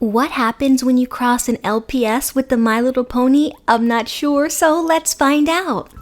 What happens when you cross an LPS with the My Little Pony? I'm not sure, so let's find out.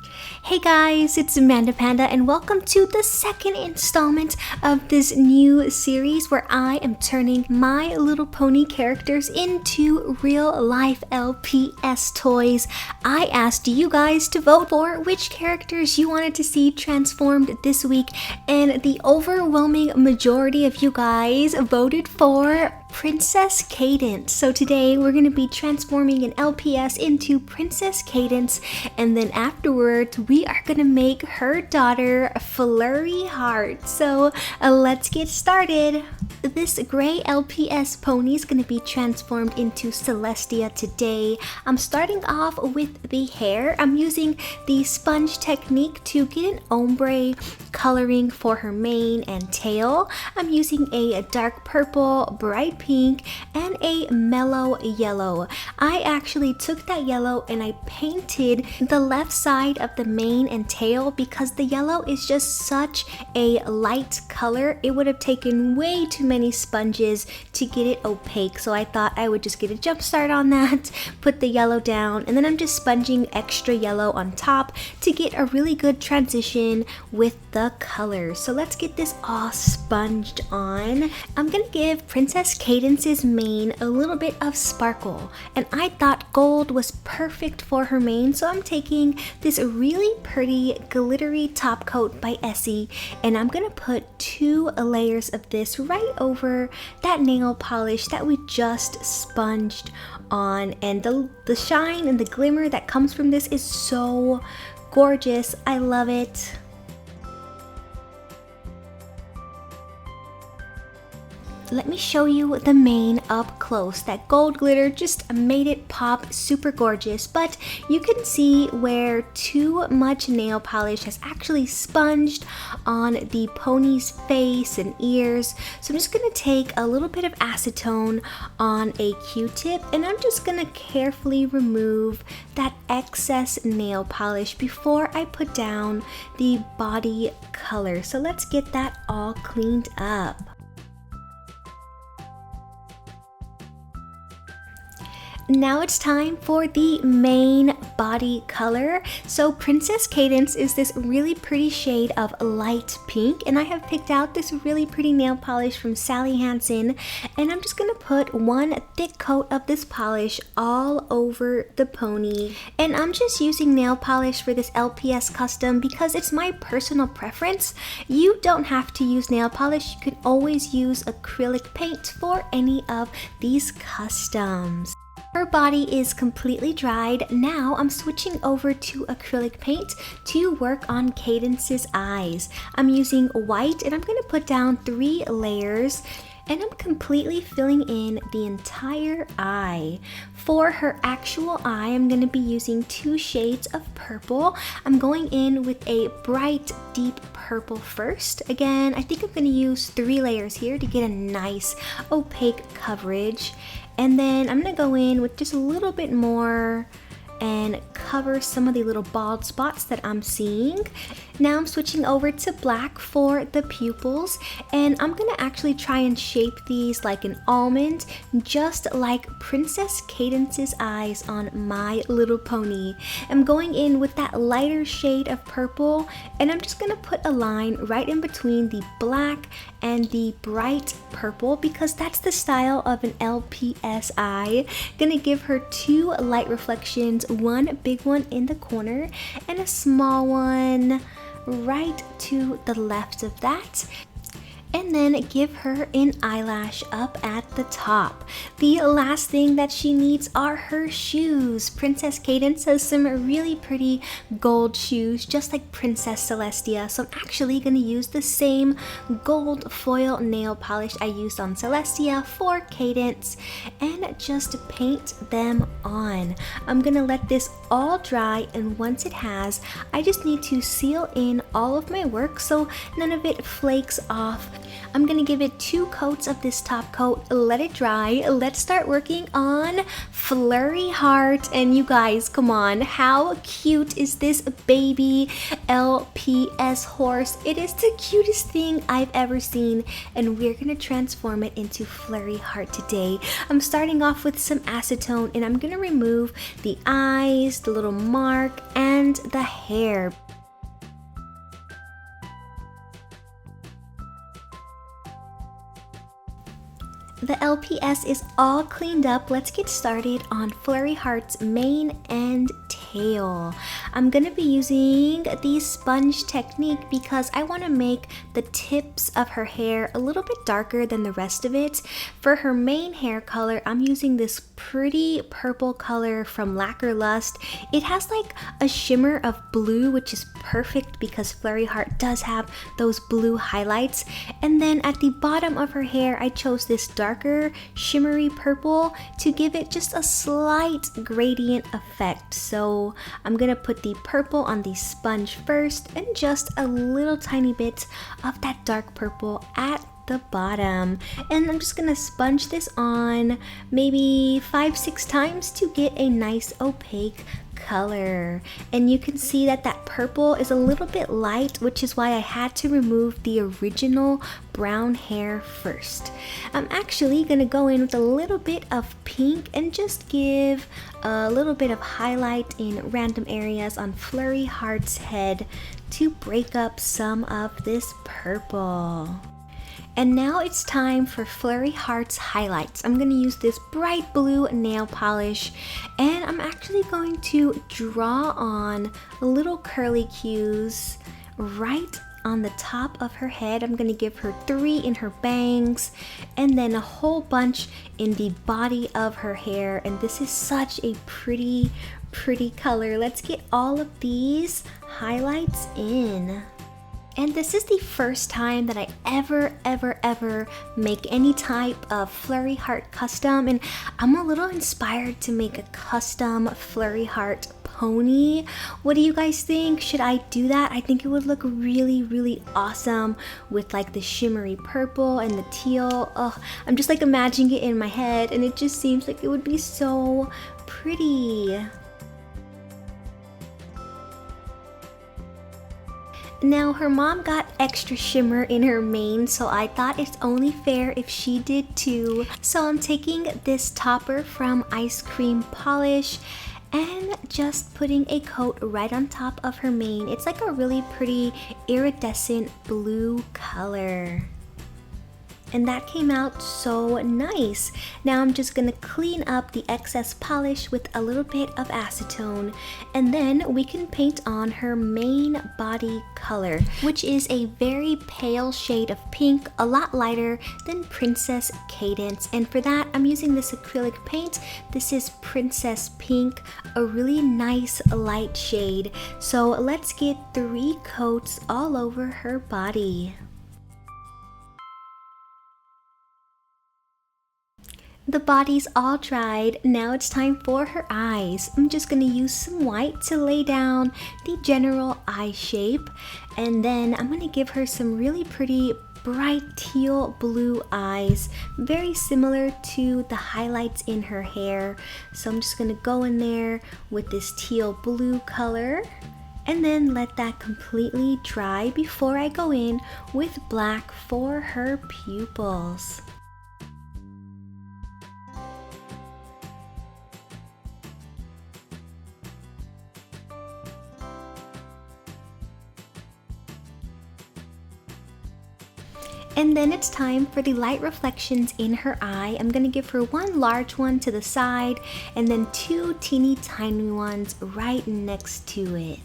Hey guys, it's MandaPanda and welcome to the second installment of this new series where I am turning My Little Pony characters into real life LPS toys. I asked you guys to vote for which characters you wanted to see transformed this week, and the overwhelming majority of you guys voted for Princess Cadence. So today we're going to be transforming an LPS into Princess Cadence, and then afterwards we are going to make her daughter Flurry Heart. So let's get started. This gray LPS pony is going to be transformed into Celestia today. I'm starting off with the hair. I'm using the sponge technique to get an ombre coloring for her mane and tail. I'm using a dark purple, bright pink, and a mellow yellow. I actually took that yellow and I painted the left side of the mane and tail because the yellow is just such a light color. It would have taken way too many sponges to get it opaque, so I thought I would just get a jump start on that, put the yellow down, and then I'm just sponging extra yellow on top to get a really good transition with the colors. So let's get this all sponged on. I'm gonna give Princess Cadence's mane a little bit of sparkle, and I thought gold was perfect for her mane, so I'm taking this really pretty glittery top coat by Essie, and I'm gonna put 2 layers of this right over that nail polish that we just sponged on, and the shine and the glimmer that comes from this is so gorgeous. I love it. Let me show you the mane up close. That gold glitter just made it pop super gorgeous, but you can see where too much nail polish has actually sponged on the pony's face and ears. So I'm just gonna take a little bit of acetone on a Q-tip, and I'm just gonna carefully remove that excess nail polish before I put down the body color. So let's get that all cleaned up. Now it's time for the main body color. So Princess Cadence is this really pretty shade of light pink, and I have picked out this really pretty nail polish from Hansen, and I'm just gonna put 1 thick coat of this polish all over the pony. And I'm just using nail polish for this LPS custom because it's my personal preference. You don't have to use nail polish. You can always use acrylic paint for any of these customs. Her body is completely dried. Now I'm switching over to acrylic paint to work on Cadence's eyes. I'm using white, and I'm going to put down 3 layers, and I'm completely filling in the entire eye. For her actual eye, I'm going to be using 2 shades of purple. I'm going in with a bright, deep purple first. Again, I think I'm going to use 3 layers here to get a nice opaque coverage. And then I'm going to go in with just a little bit more and cover some of the little bald spots that I'm seeing. Now I'm switching over to black for the pupils, and I'm gonna actually try and shape these like an almond, just like Princess Cadence's eyes on My Little Pony. I'm going in with that lighter shade of purple, and I'm just gonna put a line right in between the black and the bright purple because that's the style of an LPS eye. Gonna give her 2 light reflections, 1 big one in the corner and a small one right to the left of that, and then give her an eyelash up at the top. The last thing that she needs are her shoes. Princess Cadence has some really pretty gold shoes, just like Princess Celestia, so I'm actually going to use the same gold foil nail polish I used on Celestia for Cadence and just paint them on. I'm going to let this all dry, and once it has, I just need to seal in all of my work so none of it flakes off. I'm gonna give it 2 coats of this top coat, let it dry. Let's start working on Flurry Heart. And you guys, come on, how cute is this baby LPS horse? It is the cutest thing I've ever seen, and we're gonna transform it into Flurry Heart today. I'm starting off with some acetone, and I'm gonna remove the eyes, the little mark, and the hair. The LPS is all cleaned up. Let's get started on Flurry Heart's mane and tail. I'm gonna be using the sponge technique because I want to make the tips of her hair a little bit darker than the rest of it. For her main hair color, I'm using this pretty purple color from Lacquer. It has like a shimmer of blue, which is perfect because Flurry Heart does have those blue highlights. And then at the bottom of her hair, I chose this darker shimmery purple to give it just a slight gradient effect. So I'm gonna put the purple on the sponge first and just a little tiny bit of that dark purple at the bottom, and I'm just gonna sponge this on maybe 5-6 times to get a nice opaque color. And you can see that that purple is a little bit light, which is why I had to remove the original brown hair first. I'm actually gonna go in with a little bit of pink and just give a little bit of highlight in random areas on Flurry Heart's head to break up some of this purple. And now it's time for Flurry Heart's highlights. I'm going to use this bright blue nail polish, and I'm actually going to draw on little curly cues right on the top of her head. I'm going to give her 3 in her bangs and then a whole bunch in the body of her hair. And this is such a pretty color. Let's get all of these highlights in. And this is the first time that I ever make any type of Flurry Heart custom, and I'm a little inspired to make a custom Flurry Heart pony. What do you guys think? Should I do that? I think it would look really awesome with like the shimmery purple and the teal. Oh, I'm just like imagining it in my head, and it just seems like it would be so pretty. Now her mom got extra shimmer in her mane, so I thought it's only fair if she did too. So I'm taking this topper from Ice Cream Polish and just putting a coat right on top of her mane. It's like a really pretty iridescent blue color. And that came out so nice. Now I'm just gonna clean up the excess polish with a little bit of acetone, and then we can paint on her main body color, which is a very pale shade of pink, a lot lighter than Princess Cadence. And for that, I'm using this acrylic paint. This is Princess Pink, a really nice light shade. So let's get 3 coats all over her body. The body's all dried. Now it's time for her eyes. I'm just gonna use some white to lay down the general eye shape, and then I'm gonna give her some really pretty bright teal blue eyes, very similar to the highlights in her hair. So I'm just gonna go in there with this teal blue color and then let that completely dry before I go in with black for her pupils. And then it's time for the light reflections in her eye. I'm gonna give her 1 large one to the side and then 2 teeny tiny ones right next to it.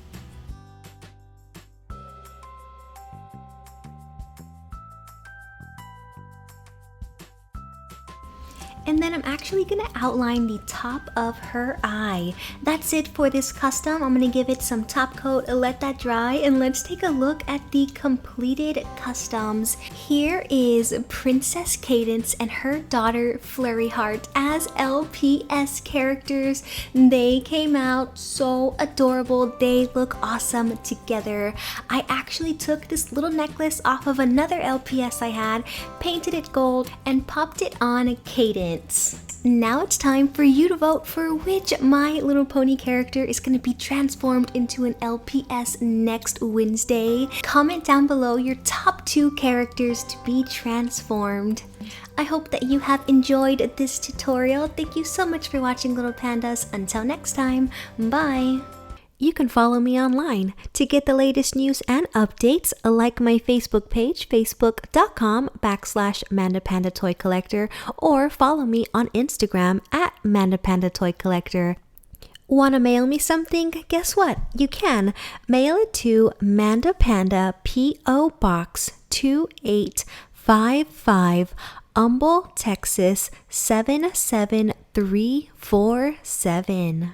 And then I'm actually gonna outline the top of her eye. That's it for this custom. I'm gonna give it some top coat, let that dry, and let's take a look at the completed customs. Here is Princess Cadence and her daughter Flurry Heart as LPS characters. They came out so adorable. They look awesome together. I actually took this little necklace off of another LPS I had, painted it gold, and popped it on Cadence. Now it's time for you to vote for which My Little Pony character is going to be transformed into an LPS next Wednesday. Comment down below your top 2 characters to be transformed. I hope that you have enjoyed this tutorial. Thank you so much for watching, Little Pandas. Until next time, bye! You can follow me online to get the latest news and updates. Like my Facebook page, facebook.com/MandaPanda Toy Collector, or follow me on Instagram at MandaPanda Toy Collector. Want to mail me something? Guess what? You can. Mail it to MandaPanda P.O. Box 2855, Humble, Texas 77347.